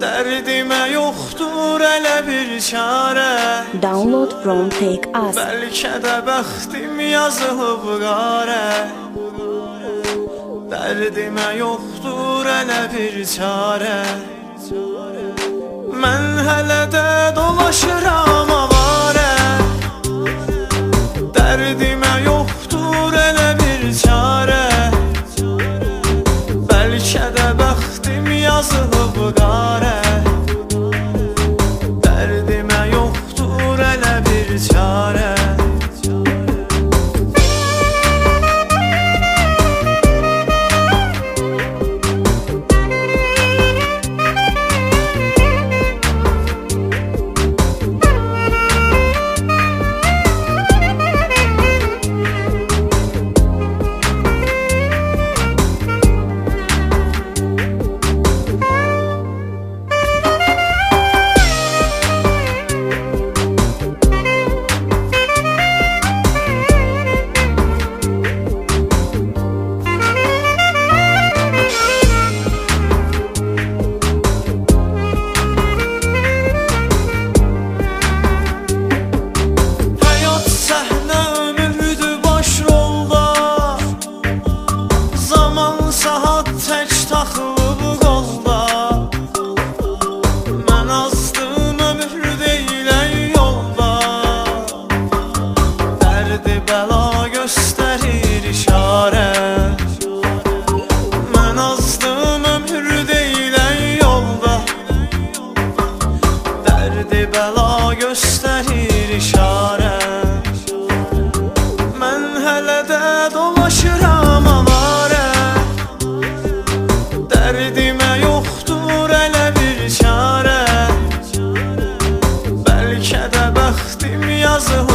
Dərdimə yoxdur elə bir çarə. Download from Take Us. Bəlkə də bəxtim yazılıb qarə. Dərdimə yoxdur elə bir çarə. Mən hələ də dolaşıram avarə. Dərdimə yoxdur elə bir çarə. Bəlkə də bəxtim yazılıb qarə. Dərdimə yoxdur elə bir çarə. Saat tək taxılıb qolda. Mən azdım ömür deyilən yolda. Dərdi bəla göstərir işarə. Mən azdım ömür deyilən yolda. Dərdi bəla göstərir işarə. Mən hələ də dolaşıram avarə. Dərdimə yoxdur elə bir çarə. Bəlkə də bəxtim yazılıb